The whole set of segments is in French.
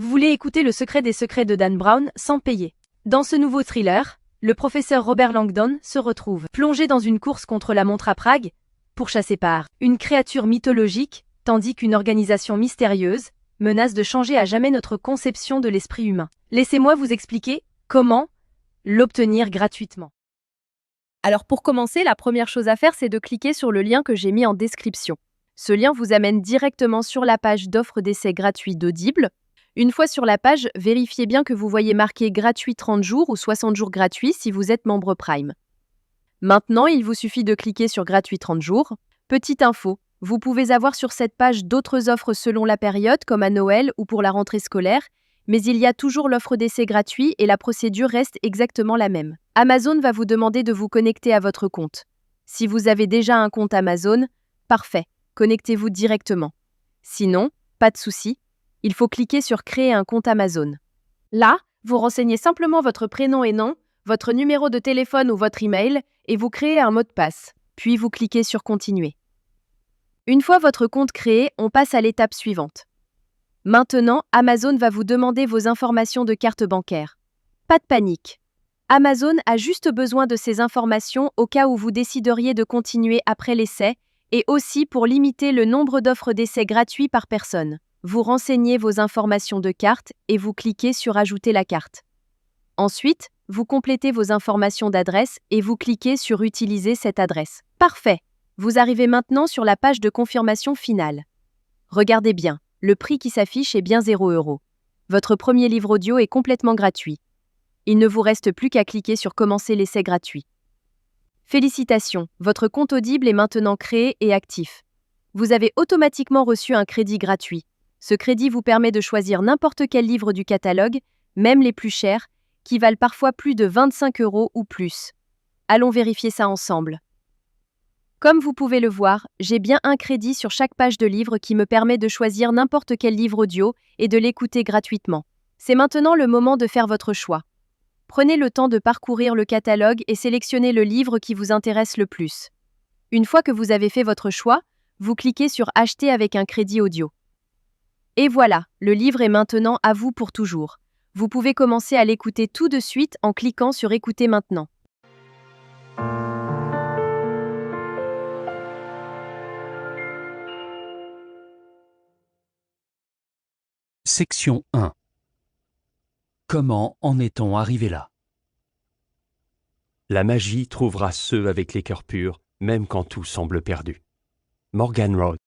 Vous voulez écouter Le secret des secrets de Dan Brown sans payer. Dans ce nouveau thriller, le professeur Robert Langdon se retrouve plongé dans une course contre la montre à Prague, pourchassé par une créature mythologique, tandis qu'une organisation mystérieuse menace de changer à jamais notre conception de l'esprit humain. Laissez-moi vous expliquer comment l'obtenir gratuitement. Alors pour commencer, la première chose à faire, c'est de cliquer sur le lien que j'ai mis en description. Ce lien vous amène directement sur la page d'offre d'essai gratuit d'Audible. Une fois sur la page, vérifiez bien que vous voyez marqué gratuit 30 jours ou 60 jours gratuits si vous êtes membre Prime. Maintenant, il vous suffit de cliquer sur gratuit 30 jours. Petite info, vous pouvez avoir sur cette page d'autres offres selon la période, comme à Noël ou pour la rentrée scolaire, mais il y a toujours l'offre d'essai gratuit et la procédure reste exactement la même. Amazon va vous demander de vous connecter à votre compte. Si vous avez déjà un compte Amazon, parfait, connectez-vous directement. Sinon, pas de souci, il faut cliquer sur Créer un compte Amazon. Là, vous renseignez simplement votre prénom et nom, votre numéro de téléphone ou votre email et vous créez un mot de passe. Puis vous cliquez sur Continuer. Une fois votre compte créé, on passe à l'étape suivante. Maintenant, Amazon va vous demander vos informations de carte bancaire. Pas de panique. Amazon a juste besoin de ces informations au cas où vous décideriez de continuer après l'essai et aussi pour limiter le nombre d'offres d'essai gratuits par personne. Vous renseignez vos informations de carte et vous cliquez sur Ajouter la carte. Ensuite, vous complétez vos informations d'adresse et vous cliquez sur Utiliser cette adresse. Parfait! Vous arrivez maintenant sur la page de confirmation finale. Regardez bien, le prix qui s'affiche est bien 0 €. Votre premier livre audio est complètement gratuit. Il ne vous reste plus qu'à cliquer sur Commencer l'essai gratuit. Félicitations, votre compte Audible est maintenant créé et actif. Vous avez automatiquement reçu un crédit gratuit. Ce crédit vous permet de choisir n'importe quel livre du catalogue, même les plus chers, qui valent parfois plus de 25 € ou plus. Allons vérifier ça ensemble. Comme vous pouvez le voir, j'ai bien un crédit sur chaque page de livre qui me permet de choisir n'importe quel livre audio et de l'écouter gratuitement. C'est maintenant le moment de faire votre choix. Prenez le temps de parcourir le catalogue et sélectionnez le livre qui vous intéresse le plus. Une fois que vous avez fait votre choix, vous cliquez sur Acheter avec un crédit audio. Et voilà, le livre est maintenant à vous pour toujours. Vous pouvez commencer à l'écouter tout de suite en cliquant sur Écouter maintenant. Section 1. Comment en est-on arrivé là? La magie trouvera ceux avec les cœurs purs, même quand tout semble perdu. Morgan Road.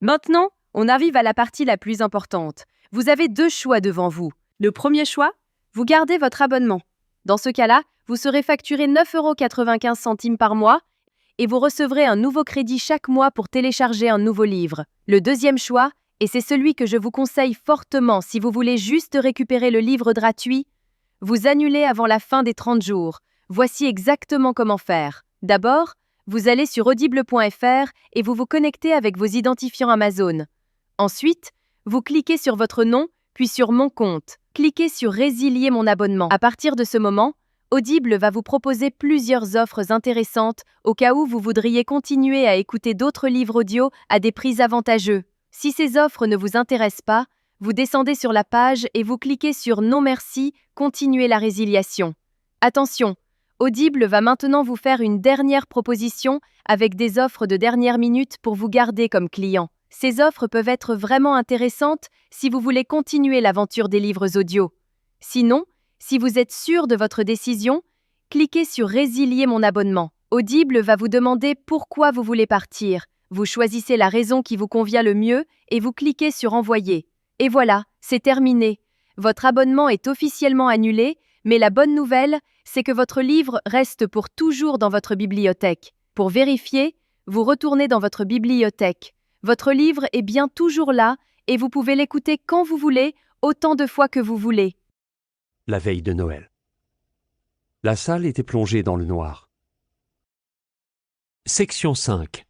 Maintenant, on arrive à la partie la plus importante. Vous avez deux choix devant vous. Le premier choix, vous gardez votre abonnement. Dans ce cas-là, vous serez facturé 9,95 € par mois et vous recevrez un nouveau crédit chaque mois pour télécharger un nouveau livre. Le deuxième choix, et c'est celui que je vous conseille fortement si vous voulez juste récupérer le livre gratuit, vous annulez avant la fin des 30 jours. Voici exactement comment faire. D'abord, vous allez sur audible.fr et vous vous connectez avec vos identifiants Amazon. Ensuite, vous cliquez sur votre nom, puis sur Mon compte. Cliquez sur Résilier mon abonnement. À partir de ce moment, Audible va vous proposer plusieurs offres intéressantes au cas où vous voudriez continuer à écouter d'autres livres audio à des prix avantageux. Si ces offres ne vous intéressent pas, vous descendez sur la page et vous cliquez sur Non merci, continuer la résiliation. Attention, Audible va maintenant vous faire une dernière proposition avec des offres de dernière minute pour vous garder comme client. Ces offres peuvent être vraiment intéressantes si vous voulez continuer l'aventure des livres audio. Sinon, si vous êtes sûr de votre décision, cliquez sur Résilier mon abonnement. Audible va vous demander pourquoi vous voulez partir. Vous choisissez la raison qui vous convient le mieux et vous cliquez sur Envoyer. Et voilà, c'est terminé. Votre abonnement est officiellement annulé, mais la bonne nouvelle, c'est que votre livre reste pour toujours dans votre bibliothèque. Pour vérifier, vous retournez dans votre bibliothèque. Votre livre est bien toujours là et vous pouvez l'écouter quand vous voulez, autant de fois que vous voulez. La veille de Noël. La salle était plongée dans le noir. Section 5.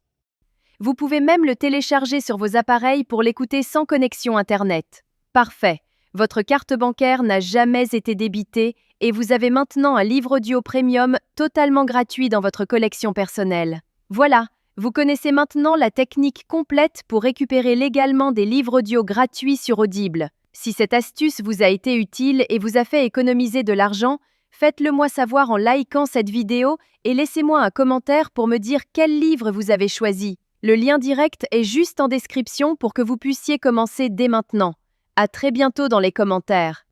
Vous pouvez même le télécharger sur vos appareils pour l'écouter sans connexion Internet. Parfait. Votre carte bancaire n'a jamais été débitée et vous avez maintenant un livre audio premium totalement gratuit dans votre collection personnelle. Voilà, vous connaissez maintenant la technique complète pour récupérer légalement des livres audio gratuits sur Audible. Si cette astuce vous a été utile et vous a fait économiser de l'argent, faites-le moi savoir en likant cette vidéo et laissez-moi un commentaire pour me dire quel livre vous avez choisi. Le lien direct est juste en description pour que vous puissiez commencer dès maintenant. À très bientôt dans les commentaires.